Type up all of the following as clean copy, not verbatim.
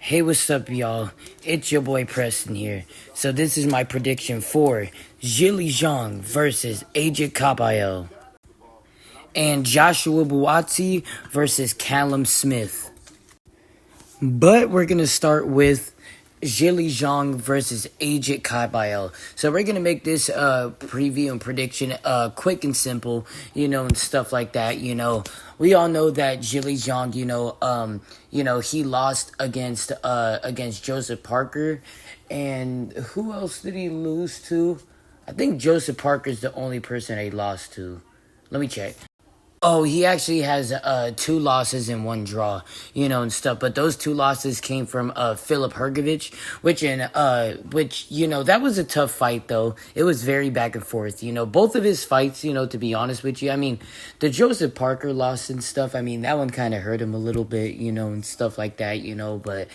Hey, what's up, y'all? It's your boy Preston here. So this is my prediction for Zhilei Zhang versus AJ Caballo and Joshua Buatsi versus Callum Smith. But we're going to start with Zhilei Zhang versus AJ Caballo. So we're going to make this preview and prediction quick and simple, and stuff like that. We all know that Zhilei Zhang, he lost against Joseph Parker. And who else did he lose to? I think Joseph Parker is the only person he lost to. Let me check. Oh, he actually has 2 losses and 1 draw, and stuff. But those 2 losses came from Filip Hrgović, which that was a tough fight though. It was very back and forth. Both of his fights, to be honest with you. I mean, the Joseph Parker loss and stuff. I mean, that one kind of hurt him a little bit, and stuff like that. But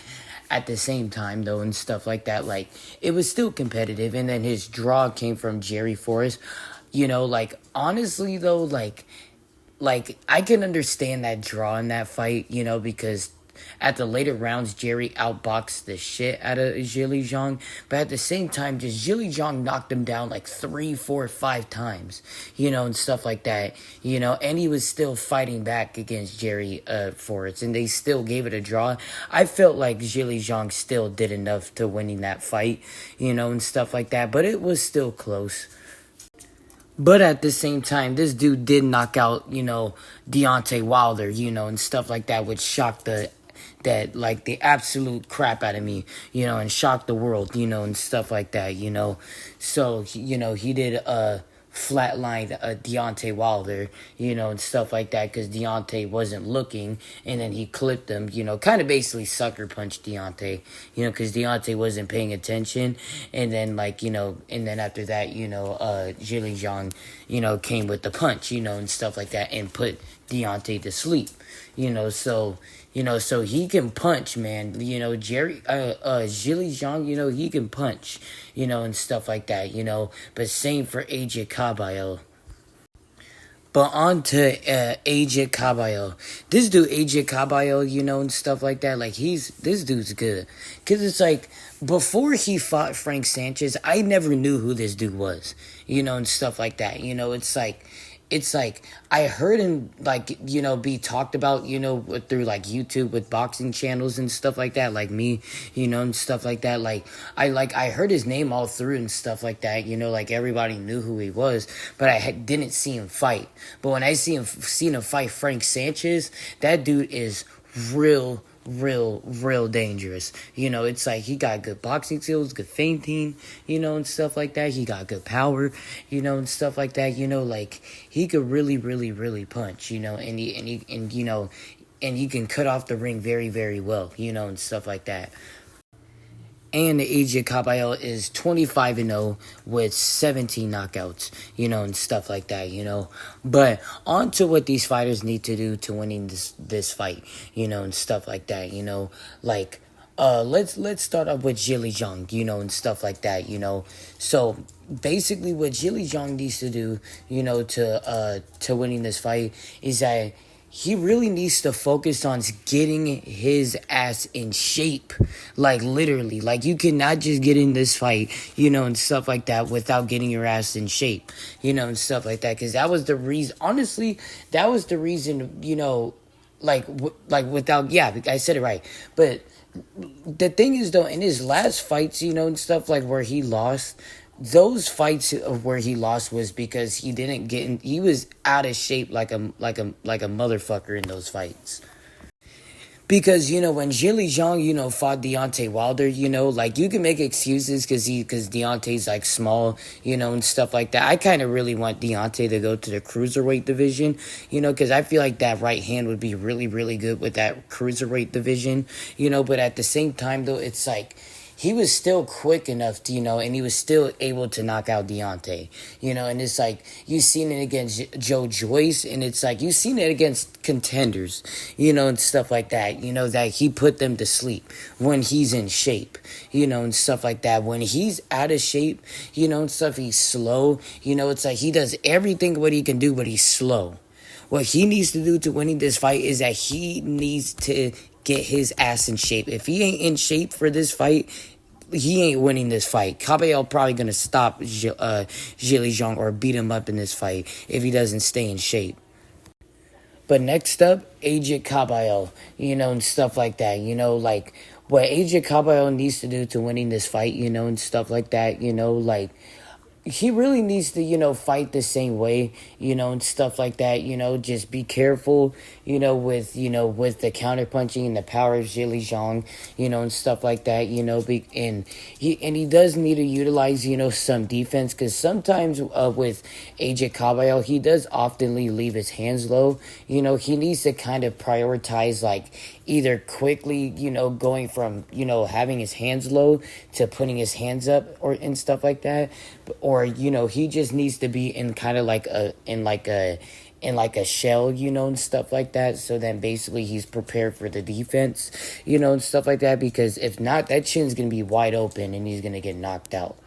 at the same time though, and stuff like that, like it was still competitive. And then his draw came from Jerry Forrest. Honestly though, like, I can understand that draw in that fight, because at the later rounds, Jerry outboxed the shit out of Zhilei Zhang. But at the same time, just Zhilei Zhang knocked him down like 3, 4, 5 times, and stuff like that, and he was still fighting back against Jerry Forrest, and they still gave it a draw. I felt like Zhilei Zhang still did enough to winning that fight, and stuff like that, but it was still close. But at the same time, this dude did knock out, Deontay Wilder, and stuff like that, which shocked the absolute crap out of me, and shocked the world, and stuff like that, So, he did flatlined Deontay Wilder, and stuff like that, because Deontay wasn't looking, and then he clipped him, kind of basically sucker punched Deontay, because Deontay wasn't paying attention, and then, and then after that, Zhilei Zhang, came with the punch, and stuff like that, and put Deontay to sleep, so he can punch, man. Zhilei Zhang, he can punch, and stuff like that, But same for AJ Caballo. But on to AJ Caballo. This dude, AJ Caballo, and stuff like that, like, this dude's good. Because it's like, before he fought Frank Sanchez, I never knew who this dude was, and stuff like that. It's like I heard him be talked about, through YouTube with boxing channels and stuff like that, like me, and stuff like that. I heard his name all through and stuff like that, everybody knew who he was, but I didn't see him fight. But when I seen him fight Frank Sanchez, that dude is real dangerous. It's like he got good boxing skills, good feinting, and stuff like that. He got good power, and stuff like that. He could really punch, and he can cut off the ring very well, and stuff like that. And AJ Caballo is 25-0 with 17 knockouts, and stuff like that, But on to what these fighters need to do to winning this fight, and stuff like that, let's start up with Zhilei Zhang, and stuff like that, So basically what Zhilei Zhang needs to do, to winning this fight is that he really needs to focus on getting his ass in shape. Literally. You cannot just get in this fight, and stuff like that without getting your ass in shape, and stuff like that. Because that was the reason, honestly, without, yeah, I said it right. But the thing is, though, in his last fights, and stuff where he lost, those fights where he lost was because he was out of shape like a motherfucker in those fights. Because, when Zhilei Zhang, fought Deontay Wilder, you can make excuses because Deontay's, small, and stuff like that. I kind of really want Deontay to go to the cruiserweight division, because I feel like that right hand would be really good with that cruiserweight division, but at the same time, though, it's he was still quick enough to, and he was still able to knock out Deontay, and it's you've seen it against Joe Joyce, and it's you've seen it against contenders, and stuff like that, that he put them to sleep when he's in shape, and stuff like that. When he's out of shape, and stuff, he's slow, it's he does everything what he can do, but he's slow. What he needs to do to winning this fight is that he needs to get his ass in shape. If he ain't in shape for this fight, he ain't winning this fight. Cabello probably gonna stop Zhilei Zhang or beat him up in this fight if he doesn't stay in shape. But next up, AJ Cabello, and stuff like that. Like what AJ Cabello needs to do to winning this fight, and stuff like that. Like he really needs to, fight the same way, and stuff like that, just be careful, with the counter punching and the power of Zhilei Zhang, and stuff like that, and he does need to utilize, some defense, because sometimes with AJ Cabello, he does oftenly leave his hands low, he needs to kind of prioritize, like, either quickly, going from, having his hands low to putting his hands up and stuff like that, or he just needs to be in kind of like a shell, and stuff like that, so then basically he's prepared for the defense, and stuff like that, because if not, that chin's gonna be wide open and he's gonna get knocked out.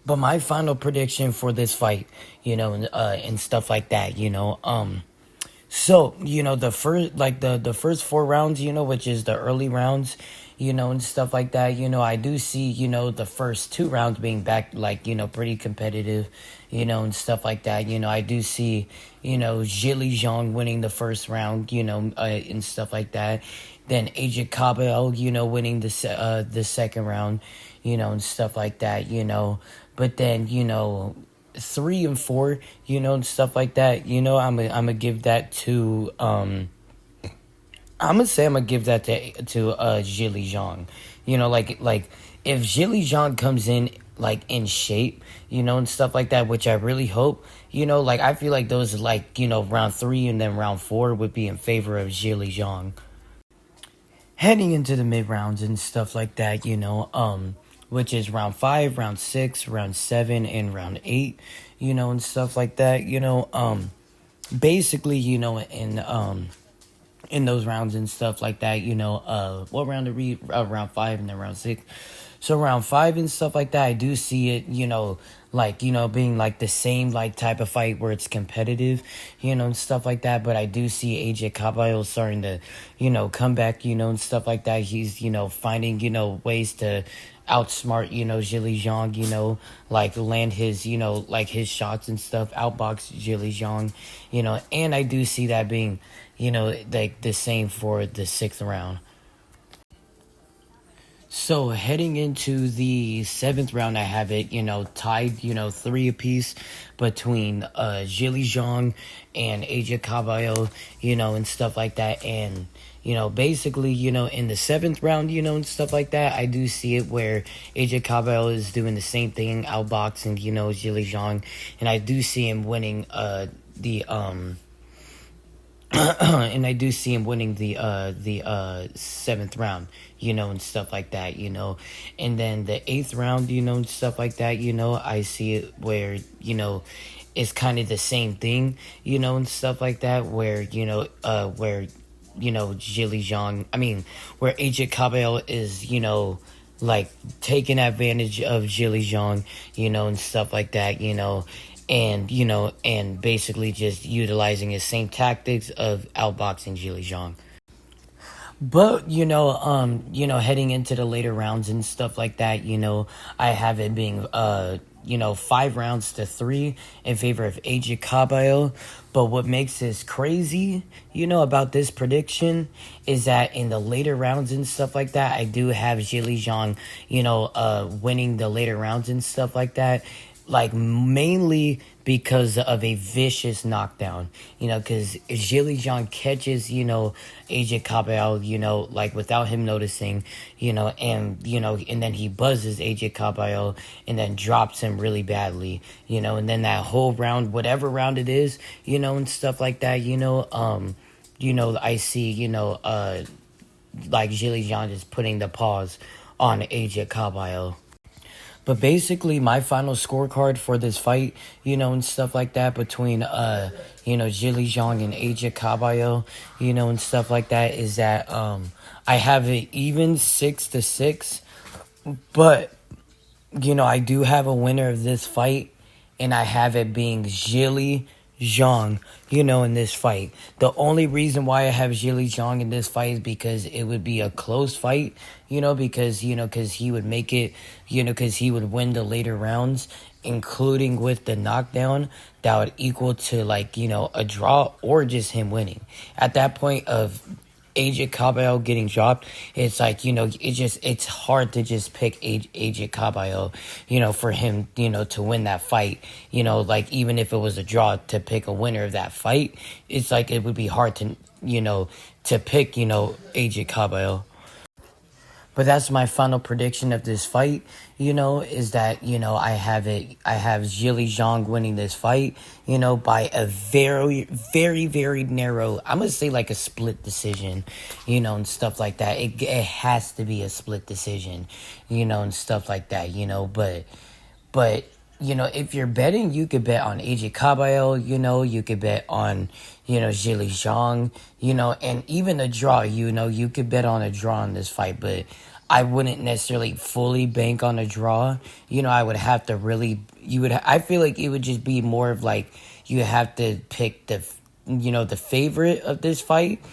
But my final prediction for this fight, and stuff like that, so, the first 4 rounds, which is the early rounds, and stuff like that, I do see, the first 2 rounds being back, like, pretty competitive, and stuff like that. I do see, Zhilei Zhang winning the first round, and stuff like that. Then AJ Cabello, winning the second round, and stuff like that, But then, 3 and 4, and stuff like that. I'm gonna give that to I'm gonna give that to Zhilei Zhang. Like if Zhilei Zhang comes in like in shape, and stuff like that, which I really hope, like I feel like those like, round 3 and then round 4 would be in favor of Zhilei Zhang. Heading into the mid rounds and stuff like that, which is round 5, round 6, round 7, and round 8, and stuff like that, basically, in those rounds and stuff like that, what round to read? Round 5 and then round 6. So round 5 and stuff like that, I do see it, like, being like the same like type of fight where it's competitive, and stuff like that. But I do see AJ Cabello starting to, come back, and stuff like that. He's, finding, ways to outsmart, Zhilei Zhang, like land his, like his shots and stuff, outbox Zhilei Zhang, and I do see that being, like the same for the 6th round. So heading into the 7th round, I have it, tied, 3 apiece between Zhilei Zhang and AJ Cabello, and stuff like that. And, basically, in the 7th round, and stuff like that, I do see it where AJ Cabello is doing the same thing, outboxing, Zhilei Zhang. And I do see him winning the and I do see him winning the 7th round, and stuff like that, and then the 8th round, and stuff like that, I see it where, it's kind of the same thing, and stuff like that, where, where, Zhilei Zhang, where AJ Cabello is, like taking advantage of Zhilei Zhang, and stuff like that, and and basically just utilizing his same tactics of outboxing Zhilei Zhang. But heading into the later rounds and stuff like that, I have it being 5 rounds to 3 in favor of AJ Cabello. But what makes this crazy, about this prediction is that in the later rounds and stuff like that, I do have Zhilei Zhang, winning the later rounds and stuff like that. Like, mainly because of a vicious knockdown, because Zhilei Zhang catches, AJ Cabello, like, without him noticing, and then he buzzes AJ Cabello and then drops him really badly, and then that whole round, whatever round it is, and stuff like that, I see, like, Zhilei Zhang just putting the pause on AJ Cabello. But basically, my final scorecard for this fight, and stuff like that between, Zhilei Zhang and AJ Cabello, and stuff like that is that I have it even 6-6, but, I do have a winner of this fight, and I have it being Zhilei Zhang, in this fight. The only reason why I have Zhili Zhang in this fight is because it would be a close fight, because he would make it, because he would win the later rounds, including with the knockdown that would equal to, like, a draw or just him winning. At that point of AJ Cabello getting dropped, it's like, it's hard to just pick AJ Cabello, for him, to win that fight. Like, even if it was a draw, to pick a winner of that fight, it's like it would be hard to pick, AJ Cabello. But that's my final prediction of this fight, is that, I have Zhili Zhang winning this fight, by a very, very, very narrow, I'm going to say like a split decision, and stuff like that. It has to be a split decision, and stuff like that, but if you're betting, you could bet on AJ Cabello, you could bet on, Zhili Zhang, and even a draw, you could bet on a draw in this fight, but I wouldn't necessarily fully bank on a draw. I would have to really, I feel like it would just be more of like, you have to pick the favorite of this fight,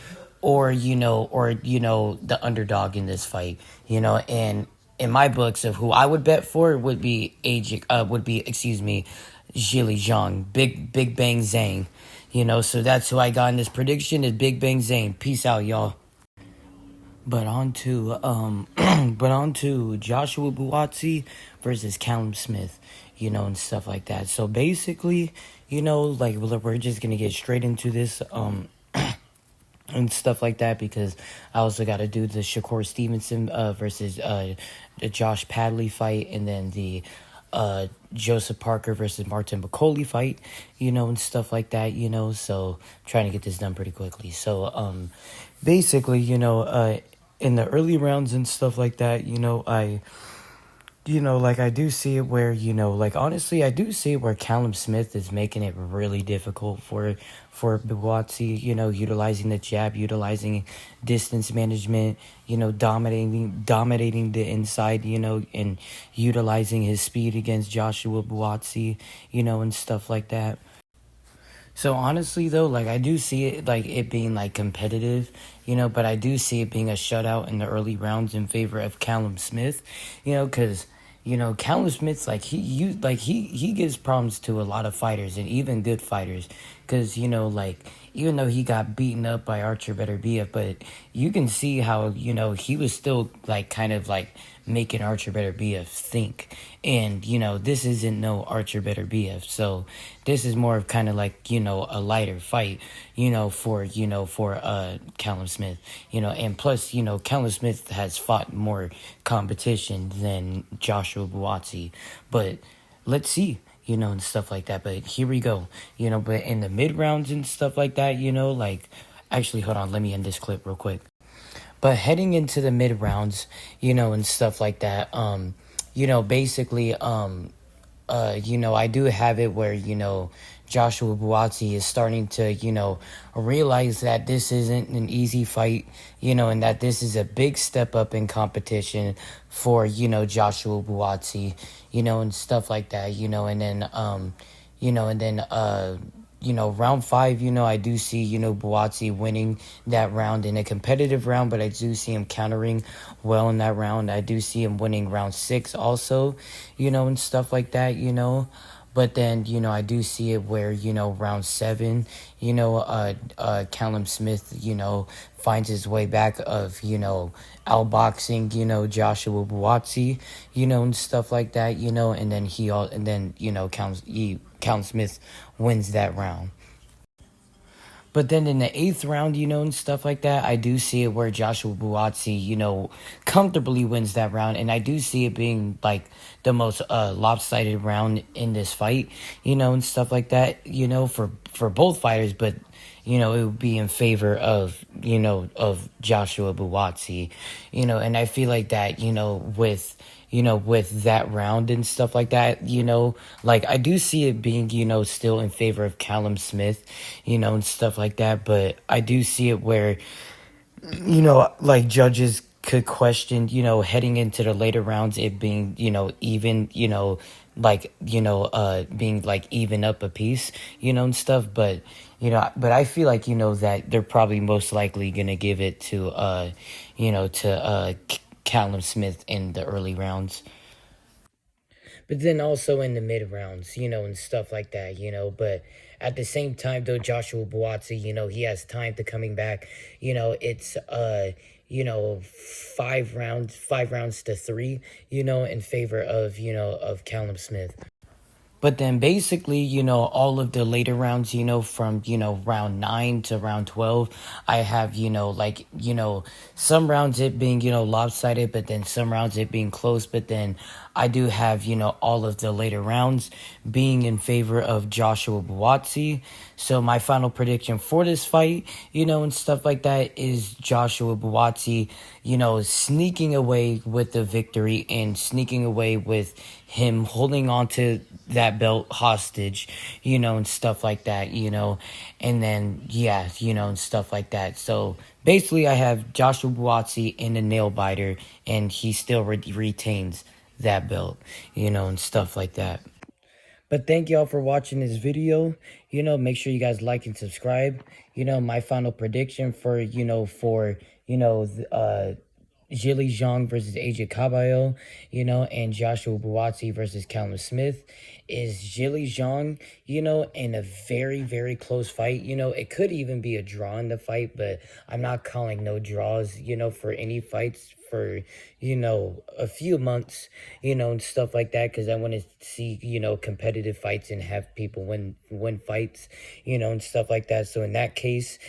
or, the underdog in this fight, and in my books of who I would bet for would be excuse me, Zhili Zhang, Big Bang Zhang, so that's who I got in this prediction is Big Bang Zhang. Peace out, y'all. But on to Joshua Buatsi versus Callum Smith, and stuff like that. So basically, like we're just gonna get straight into this and stuff like that, because I also got to do the Shakur Stevenson versus the Josh Padley fight, and then the Joseph Parker versus Martin McCauley fight, and stuff like that, so trying to get this done pretty quickly. So basically, in the early rounds and stuff like that, like I do see it where, like honestly, I do see it where Callum Smith is making it really difficult for Buatsi, utilizing the jab, utilizing distance management, dominating the inside, and utilizing his speed against Joshua Buatsi, and stuff like that. So honestly though, like I do see it like it being like competitive, but I do see it being a shutout in the early rounds in favor of Callum Smith, because Callum Smith's like he gives problems to a lot of fighters and even good fighters, because like even though he got beaten up by Archer Better BF, but you can see how he was still like kind of like making Archer Better BF think, and this isn't no Archer Better BF, so this is more of kind of like a lighter fight, for Callum Smith, and plus Callum Smith has fought more competition than Joshua Buatsi, but let's see, and stuff like that. But here we go, but in the mid rounds and stuff like that, like actually, hold on, let me end this clip real quick. But heading into the mid rounds, and stuff like that, basically, I do have it where, Joshua Buatsi is starting to, realize that this isn't an easy fight, and that this is a big step up in competition for, Joshua Buatsi, and stuff like that, round 5, I do see, Buatsi winning that round in a competitive round, but I do see him countering well in that round. I do see him winning round 6 also, and stuff like that, But then, I do see it where, round 7, Callum Smith, finds his way back of, outboxing, Joshua Buatsi, and stuff like that, and then Callum Smith wins that round. But then in the 8th round, and stuff like that, I do see it where Joshua Buatsi, comfortably wins that round. And I do see it being, like, the most lopsided round in this fight, and stuff like that, for both fighters. But, it would be in favor of, of Joshua Buatsi, and I feel like that, with that round and stuff like that, like I do see it being, still in favor of Callum Smith, and stuff like that. But I do see it where, like judges could question, heading into the later rounds, it being, even, like, being like even up a piece, and stuff. But but I feel like, that they're probably most likely gonna give it to Callum Smith in the early rounds. But then also in the mid rounds, and stuff like that, But at the same time, though, Joshua Buatsi, he has time to coming back. It's 5 rounds to 3, in favor of Callum Smith. But then basically, all of the later rounds, from, round 9 to round 12, I have, some rounds it being, lopsided, but then some rounds it being close. But then I do have, all of the later rounds being in favor of Joshua Buatsi. So my final prediction for this fight, and stuff like that is Joshua Buatsi, sneaking away with the victory and sneaking away with him holding on to that belt hostage, and stuff like that, and then, yeah, and stuff like that. So basically, I have Joshua Buatsi in the nail biter, and he still retains that belt, and stuff like that. But thank y'all for watching this video. Make sure you guys like and subscribe. My final prediction for, Zhilei Zhang versus AJ Caballo, and Joshua Buatsi versus Callum Smith is Zhilei Zhang, in a very, very close fight. It could even be a draw in the fight, but I'm not calling no draws, for any fights for, a few months, and stuff like that, because I want to see, competitive fights and have people win fights, and stuff like that. So in that case,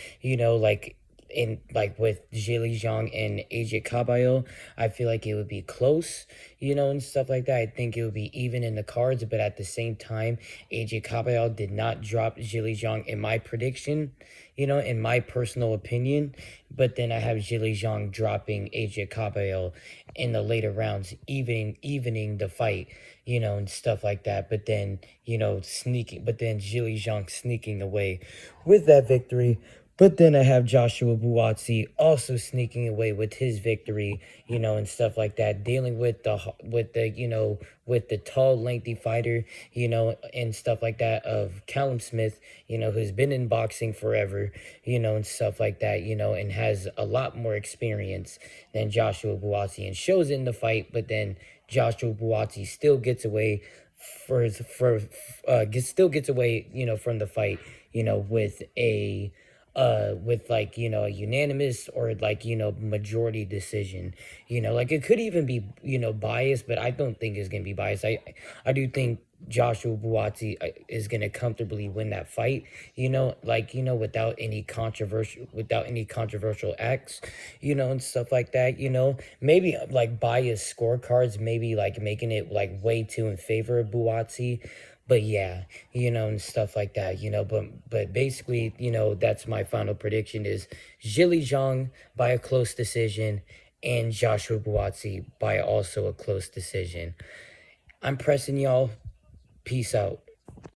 with Zhilei Zhang and AJ Caballo, I feel like it would be close, and stuff like that. I think it would be even in the cards, but at the same time, AJ Caballo did not drop Zhilei Zhang in my prediction, in my personal opinion. But then I have Zhilei Zhang dropping AJ Caballo in the later rounds, evening the fight, and stuff like that. But then, Zhilei Zhang sneaking away with that victory. But then I have Joshua Buatsi also sneaking away with his victory, and stuff like that, dealing with the tall, lengthy fighter, and stuff like that of Callum Smith, who's been in boxing forever, and stuff like that, and has a lot more experience than Joshua Buatsi and shows in the fight. But then Joshua Buatsi still gets away still gets away, from the fight, with a like, a unanimous or like, majority decision. Like it could even be, biased, but I don't think it's gonna be biased. I do think Joshua Buatsi is gonna comfortably win that fight, like, without any controversial acts, and stuff like that. Maybe like biased scorecards, maybe like making it like way too in favor of Buatsi. But yeah, and stuff like that, but basically, that's my final prediction is Zhilei Zhang by a close decision and Joshua Buatsi by also a close decision. I'm pressing y'all. Peace out.